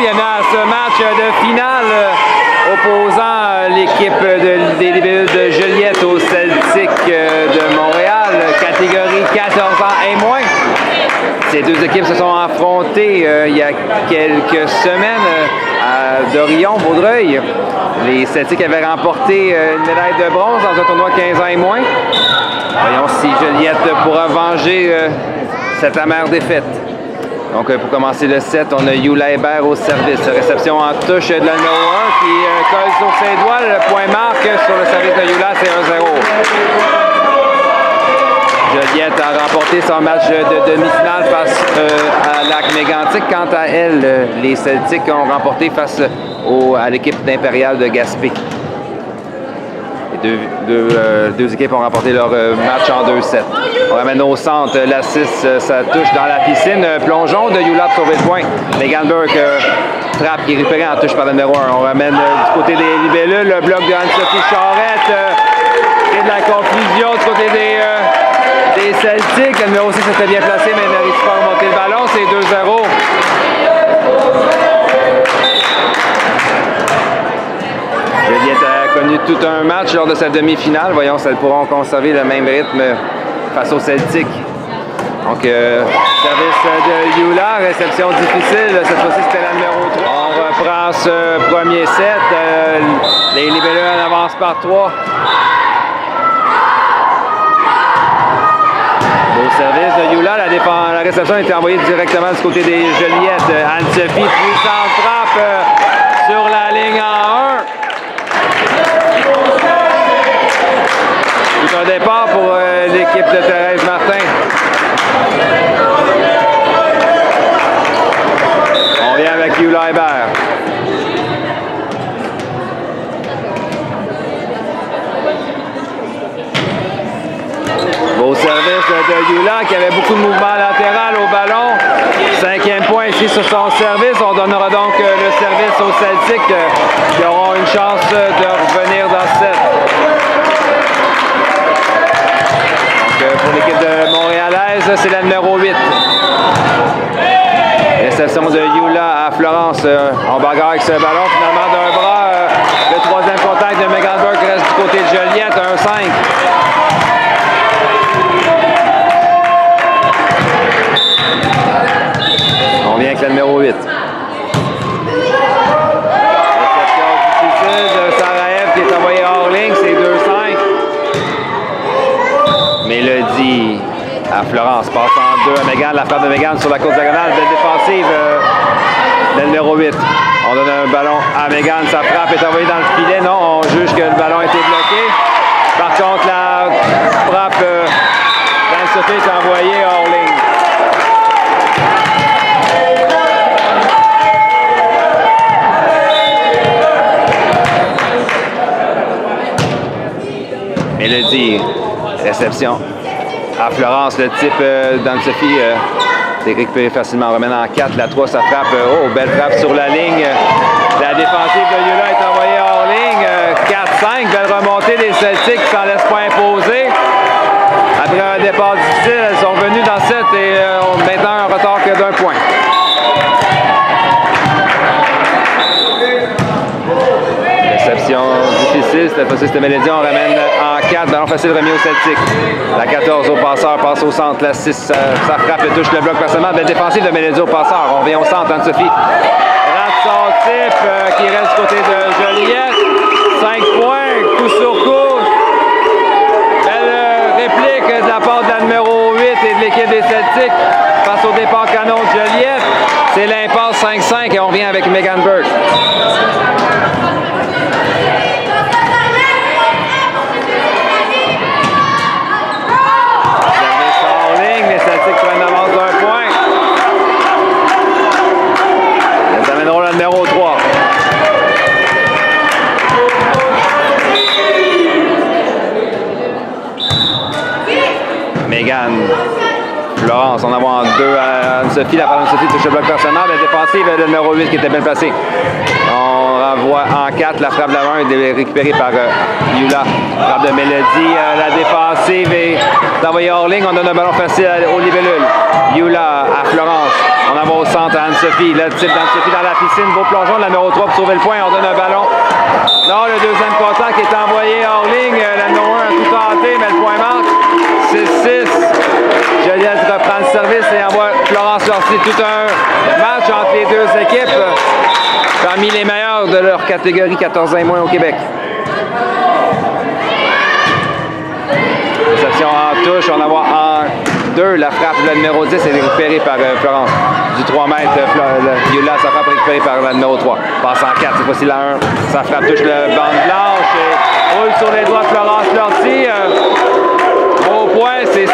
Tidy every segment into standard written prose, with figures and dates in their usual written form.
bienvenue à ce match de finale opposant l'équipe des Libellules de Joliette au Celtic de Montréal, catégorie 14 ans et moins. Ces deux équipes se sont affrontées il y a quelques semaines à Dorion-Vaudreuil. Les Celtics avaient remporté une médaille de bronze dans un tournoi 15 ans et moins. Voyons si Joliette pourra venger cette amère défaite. Donc, pour commencer le set, on a Yula Hébert au service. Réception en touche de la numéro 1 qui colle sur ses doigts. Le point marque sur le service de Yula, c'est 1-0. Joliette a remporté son match de demi-finale face à Lac-Mégantic. Quant à elle, les Celtics ont remporté face à l'équipe d'Impérial de Gaspé. Deux équipes ont remporté leur match en 2-7. On ramène au centre, la 6, ça touche dans la piscine. Plongeon de Yula pour sauver le point. Megan Burke frappe qui est récupérée en touche par le numéro 1. On ramène du côté des Libellules, le bloc de Anne-Sophie Charette. Et de la confusion du côté des Celtics. Le numéro 6 était bien placé, mais il n'arrive pas à remonter le ballon. C'est 2-0. Joliette a connu tout un match lors de sa demi-finale. Voyons si elles pourront conserver le même rythme face aux Celtics. Donc, service de Yula, réception difficile. Cette fois-ci, c'était la numéro 3. On reprend ce premier set. Les Libellules en avance par 3. Beau service de Yula. La réception a été envoyée directement du côté des Joliettes. Anne-Sophie, puissante frappe sur la ligne en 1. Tout un départ pour l'équipe de Thérèse Martin. On vient avec Yula Hébert. Beau service de Yula qui avait beaucoup de mouvements latéral au ballon. 5e point ici sur son service. On donnera donc le service aux Celtics qui auront une chance de revenir dans ce set. Pour l'équipe de Montréalaise, c'est la numéro 8. Réception de Yula à Florence. On bagarre avec ce ballon finalement d'un bras. Le troisième contact de Megan Burke reste du côté de Joliette, 1-5. On vient avec la numéro 8. Réception difficile de Saraev qui est envoyé hors ligne, c'est 2-5. Mélodie à Florence, passe en 2 à Megan, la frappe de Megan sur la côte diagonale, belle défensive de numéro 8. On donne un ballon à Megan, sa frappe est envoyée dans le filet, non, on juge que le ballon a été bloqué. Par contre, la frappe d'Anne-Sophie est envoyée hors ligne. Mélodie. Réception à Florence, le type d'Anne-Sophie est récupéré facilement. On ramène en 4, la 3, ça frappe. Oh, belle frappe sur la ligne. La défensive de Yula est envoyée hors ligne. 4-5, belle remontée des Celtics qui s'en laissent pas imposer. Après un départ difficile, elles sont venues dans 7 et maintenant un retard que d'un point. Réception difficile, cette fois-ci c'était Mélodie, on ramène en 4, ballon facile remis au Celtic. La 14 au passeur, passe au centre, la 6, ça frappe et touche le bloc personnellement, belle défensive de Mélodie au passeur. On vient au centre, Anne-Sophie rate son type qui reste du côté de Joliette. 5 points, coup sur coup. Belle réplique de la part de la numéro 8 et de l'équipe des Celtics face au départ canon de Joliette. C'est l'impasse 5-5 et on vient avec Megan Burke. Numéro 3. Megan. Florence, on envoie en 2 à Anne-Sophie. La part d'Anne-Sophie touche le bloc personnel. La défensive de numéro 8 qui était bien placée. On renvoie en 4. La frappe de la 1 est récupérée par Yula. Frappe de Mélodie. La défensive est envoyée hors ligne. On donne un ballon facile aux Libellules. Yula à Florence. On envoie au centre. centre à Anne-Sophie. Le type d'Anne-Sophie dans la piscine. Beau plongeon de la numéro 3 pour sauver le point. On donne un ballon. Non, le deuxième contact est envoyé hors ligne. La numéro 1 a tout tenté, mais le point marque. 6-6. Joliette reprend le service et envoie Florence Lortie. Tout un match entre les deux équipes. Parmi les meilleurs de leur catégorie 14 ans et moins au Québec. Réception en touche. On en voit en 2. La frappe de la numéro 10 est récupérée par Florence. Du 3 mètres, Yula, sa frappe récupérée par la numéro 3. Passe en 4, c'est possible la 1. Sa frappe touche le bande blanche et roule sur les doigts de Florence Lortie. Au point, c'est 7-6.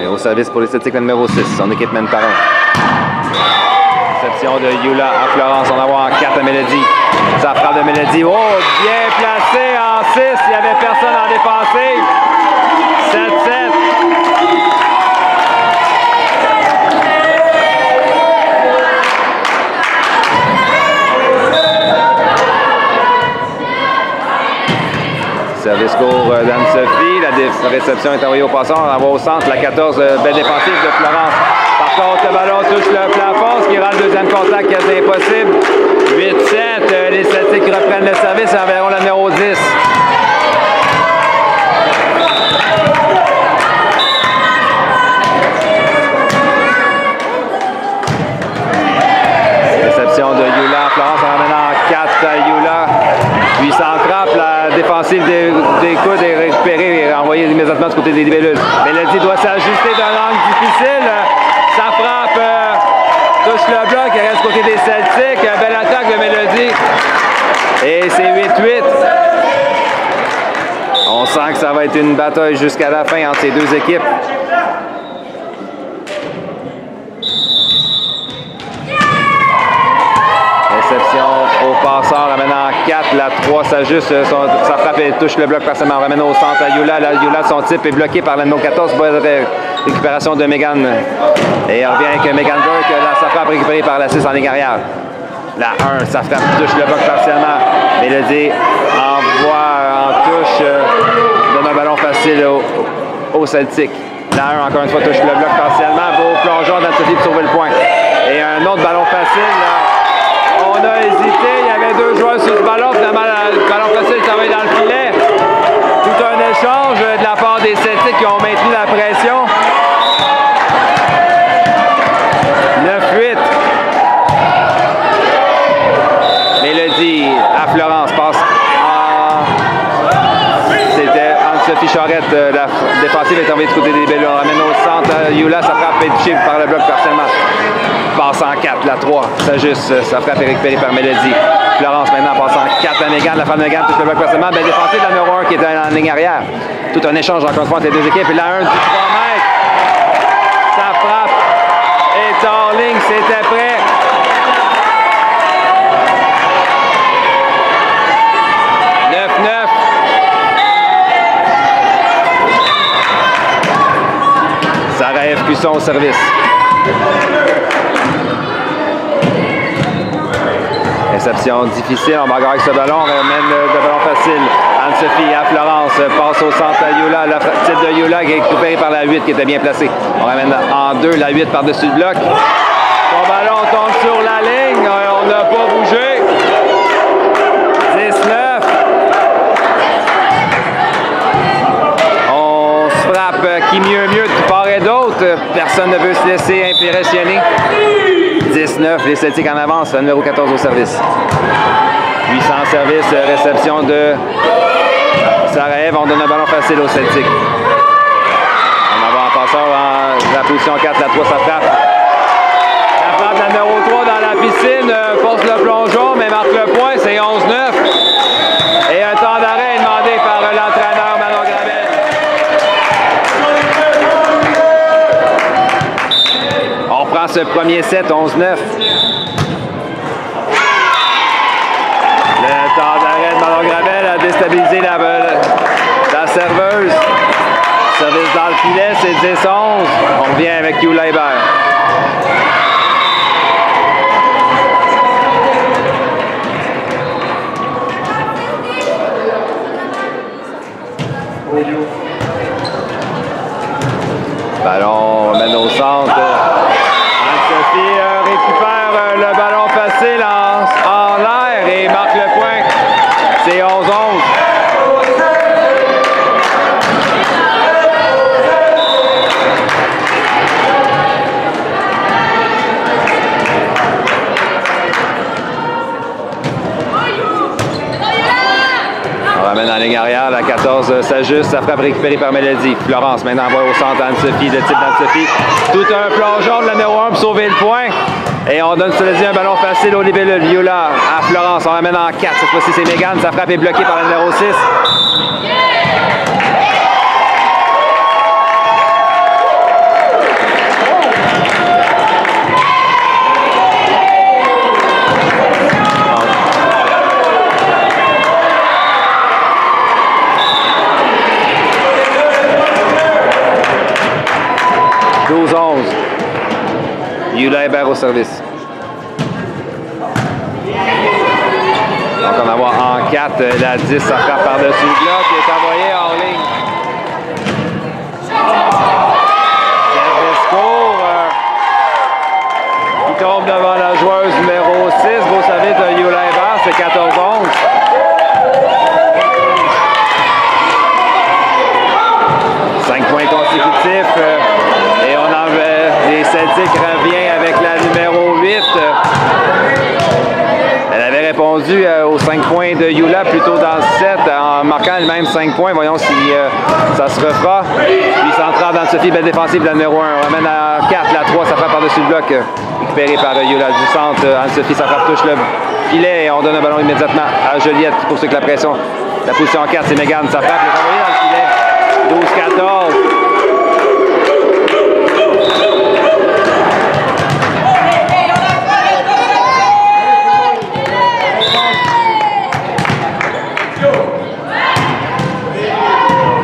Et au service pour les Celtics, le numéro 6. Son équipe mène par 1. Réception de Yula à Florence. On va voir en 4 à Mélodie. Ça frappe de Mélodie. Oh, bien placé en 6. Il n'y avait personne en défensive. 7-7. Service court d'Anne-Sophie. La réception est envoyée au passant. On envoie au centre la 14, belle défensive de Florence. Par contre, le ballon touche le plafond, ce qui rend le deuxième contact quasi impossible. 8-7. Les Celtics reprennent le service et enverront la numéro 10. Réception de Yula. Florence en ramène en 4 à Yula. Puis sans frappe, la défensive des coudes est récupérée et envoyée immédiatement du côté des libellules. Mélodie doit s'ajuster d'un angle difficile. Sa frappe touche le bloc, elle reste du côté des Celtics. Belle attaque de Mélodie. Et c'est 8-8. On sent que ça va être une bataille jusqu'à la fin entre ces deux équipes. Réception au passeur, ramène en 4. La 3 s'ajuste. Sa frappe et touche le bloc partiellement. On ramène au centre à Yula. Yula, son type est bloqué par la numéro 14. Bonne récupération de Megan. Et elle revient avec Megan Burke. Sa frappe récupérée par la 6 en ligne arrière. La 1, sa frappe touche le bloc partiellement. Mélodie envoie en touche. Donne un ballon facile au Celtic. La 1, encore une fois, touche le bloc partiellement. Beau plongeon d'Anne-Sophie pour sauver le point. Et un autre ballon facile. On a hésité, il y avait deux joueurs sur ce ballon, finalement le ballon facile s'en va dans le filet. Tout un échange de la part des Celtics qui ont maintenu la pression. 9-8. Mélodie à Florence passe en... C'était Anne-Sophie Charette, la défensive est envoyée du côté des Bellons. On ramène au centre, Yula, sa frappe est touchée par le bloc partiellement. Passe en 4, la 3, s'ajuste, sa frappe est récupérée par Mélodie. Florence maintenant passe en 4 à Megan, la femme de Megan touche le bloc partiellement. Belle défensive de la numéro 1 qui est en ligne arrière. Tout un échange encore une fois entre les deux équipes. Et la 1 du 3 mètres. Sa frappe est hors ligne, c'était prêt. Sarah F. Cusson au service. Réception difficile, on bagarre avec ce ballon, on ramène le ballon facile. Anne-Sophie à Florence, passe au centre à Yula, la titre de Yula qui est récupérée par la 8 qui était bien placée. On ramène en 2 la 8 par-dessus le bloc. Son ballon tombe sur la ligne, on n'a pas bougé. 19. On se frappe qui mieux de part et d'autre. Personne ne veut se laisser impressionner. 19, les Celtics en avance, le numéro 14 au service. 800 service, réception de Sarah-Ève. On donne un ballon facile aux Celtics. On en va en passant en la position 4, la 3, ça frappe. La frappe de la numéro 3 dans la piscine, force le plongeon, mais marque le point, c'est 11-9. Et un temps d'arrêt demandé par l'entraîneur Manon Gravel. On prend ce premier set, 11-9. Le temps d'arrêt de Manon Gravel a déstabilisé la serveuse. Service dans le filet, c'est 10-11. On revient avec Yula Hébert. 14 s'ajuste, ça frappe récupérée par Mélodie. Florence maintenant envoie au centre Anne-Sophie, le type d'Anne-Sophie. Tout un plongeon de la numéro 1 pour sauver le point. Et on donne, cela dit, un ballon facile au libellule. Viola à Florence, on ramène en 4. Cette fois-ci, c'est Mégane. Sa frappe est bloquée par la numéro 6. Yula Hébert au service. Donc on va voir en 4, la 10, ça frappe par-dessus le bloc qui est envoyé hors ligne. Service court qui tombe devant la joueuse numéro 6. Beau service de Yula Hébert, c'est 14-11. Points consécutifs et on en les Celtics revient avec la numéro 8. Elle avait répondu aux 5 points de Yula plus tôt dans le set en marquant elle-même 5 points. Voyons si ça se refera. Puis centrale d'Anne-Sophie, belle défensive de la numéro 1. On ramène à 4, la 3, ça frappe par-dessus le bloc. Récupéré par Yula du centre. Anne-Sophie, ça frappe, touche le filet et on donne un ballon immédiatement à Joliette qui poursuit la pression. La position 4, c'est Mégane, ça frappe, elle est envoyée dans le filet. 12-14.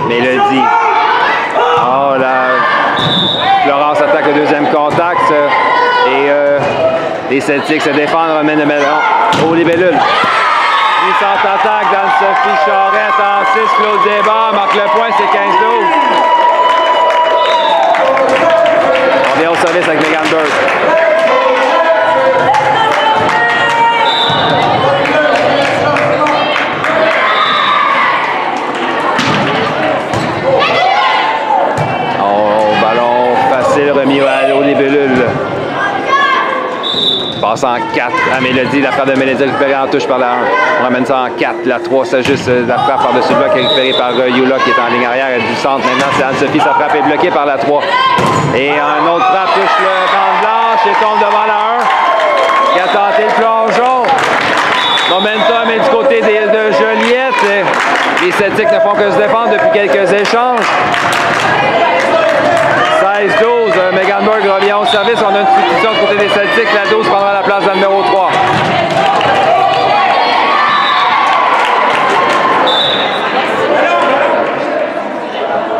Mélodie. Oh là. Florence attaque le deuxième contact. Et les Celtics se défendent, ramènent le ballon au libellule. Puissante attaque d'Anne-Sophie Charette en 6, Claude Desbarres marque le point, c'est 15-12. On vient au service avec Mégane Burke. Oh, ballon facile remis au libellule. Passe en 4 à Mélodie. La frappe de Mélodie récupérée en touche par la 1. On ramène ça en 4. La 3, c'est juste la frappe par-dessus le bloc récupérée par Yula qui est en ligne arrière du centre. Maintenant, c'est Anne-Sophie. Sa frappe est bloquée par la 3. Et un autre frappe touche le bande blanche et tombe devant la 1 qui a tenté le plongeon. Momentum est du côté de Joliette. Les Celtics ne font que se défendre depuis quelques échanges. 16-12, Mégane Burke revient au service. On a une substitution du côté des Celtics. La 12 prendra la place de la numéro 3.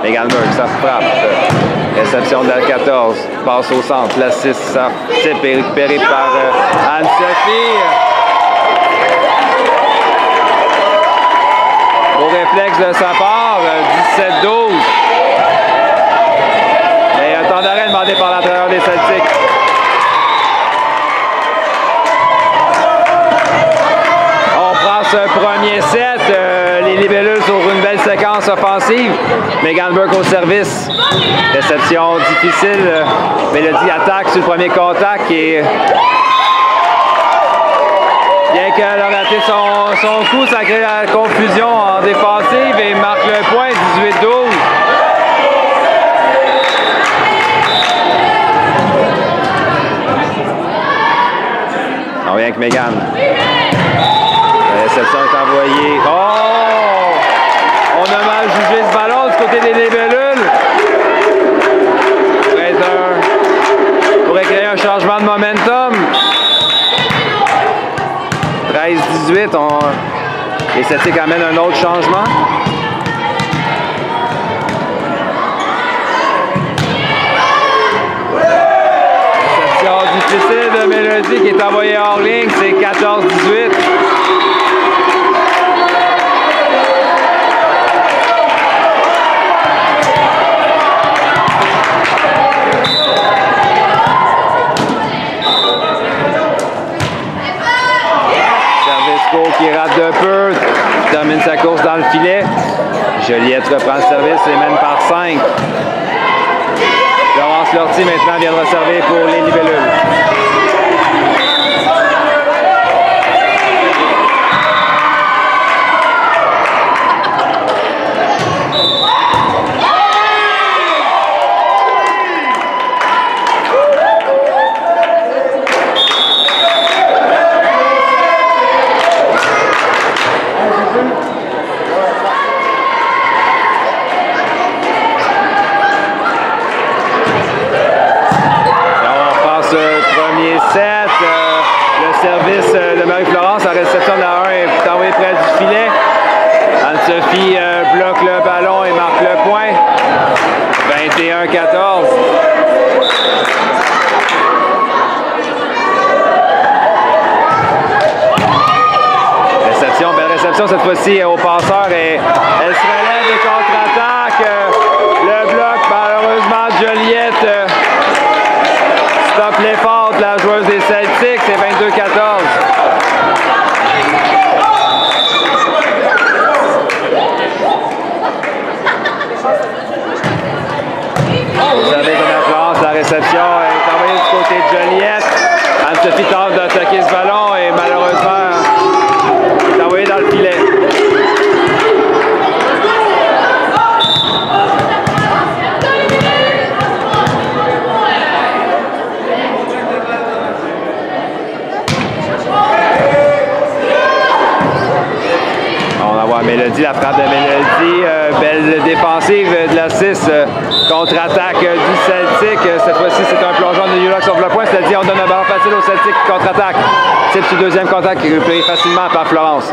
Mégane Burke, ça frappe. Réception de la 14. Passe au centre. La 6, ça type est récupérée par Anne-Sophie. Beau réflexe de sa part. 17-12. Temps d'arrêt demandé par l'entraîneur des Celtics. On prend ce premier set. Les libellules sur une belle séquence offensive. Mégane Burke au service. Réception difficile. Mélodie attaque sur le premier contact. Et bien qu'elle a raté son coup, ça crée la confusion en défensive et marque le point 18-12. On vient avec Mégane. La réception est envoyée. Oh! On a mal jugé ce ballon du côté des libellules. Pourrait créer un changement de momentum. 13-18. Les Celtics amènent un autre changement. Difficile de Mélodie qui est envoyé hors ligne, c'est 14-18. Service court qui rate de peu, termine sa course dans le filet. Joliette reprend le service et mène par 5. Laurence Lortie maintenant viendra servir pour les libellules. service de Marie-Florence. La réception de la 1 est envoyée près du filet. Anne-Sophie bloque le ballon et marque le point. 21-14. Belle réception cette fois-ci au passeur et elle se relève des contre-attaques. Le bloc, malheureusement, Joliette stoppe l'effort de la joueuse des Celtics. C'est 22-14. Vous savez que Marie-Florence, la réception est envoyée du côté de Joliette. Anne-Sophie tente d'attaquer ce ballon et malheureusement, est envoyé dans le filet. On envoie Mélodie, la frappe de Mélodie. Belle défensive de la 6. Contre-attaque du Celtic. Cette fois-ci, c'est un plongeon de Yula qui sauve le point. C'est-à-dire, on donne un ballon facile au Celtic qui contre-attaque. C'est le deuxième contact qui est récupéré facilement par Florence.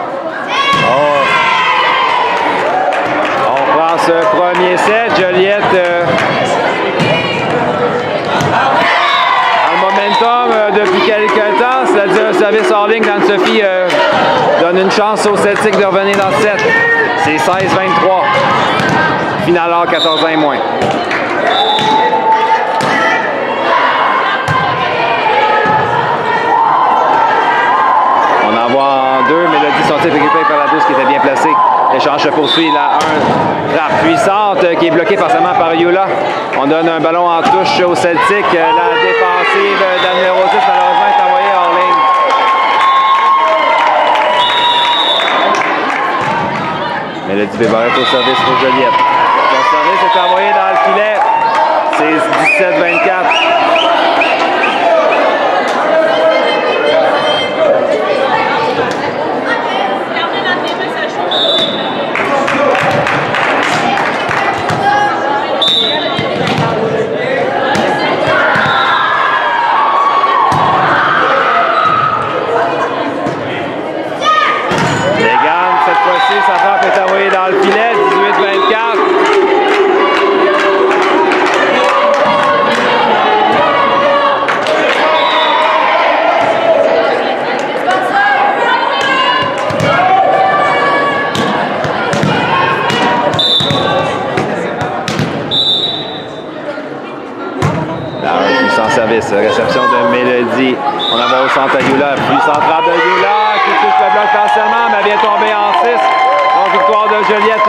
On prend ce premier set. Joliette en momentum depuis quelques temps. C'est-à-dire un service hors ligne d'Anne-Sophie donne une chance au Celtic de revenir dans le set. C'est 16-23. Final hors 14 ans et moins. On envoie en 2. Mélodie sortie récupérée par la 12 qui était bien placée. L'échange se poursuit. La 1 frappe puissante qui est bloquée forcément par Yula. On donne un ballon en touche au Celtic. La défensive de la numéro 10 malheureusement est envoyée hors ligne. Mélodie Bébarrette au service pour Joliette. Son service est envoyé dans le filet. C'est 17-24. Sa frappe est envoyée dans le filet, 18-24. Là, un puissant service, réception de Mélodie. On envoie au centre à Yula, puissant frappe de Yula qui touche le bloc partiellement, mais vient tomber en 6. Donc, victoire de Joliette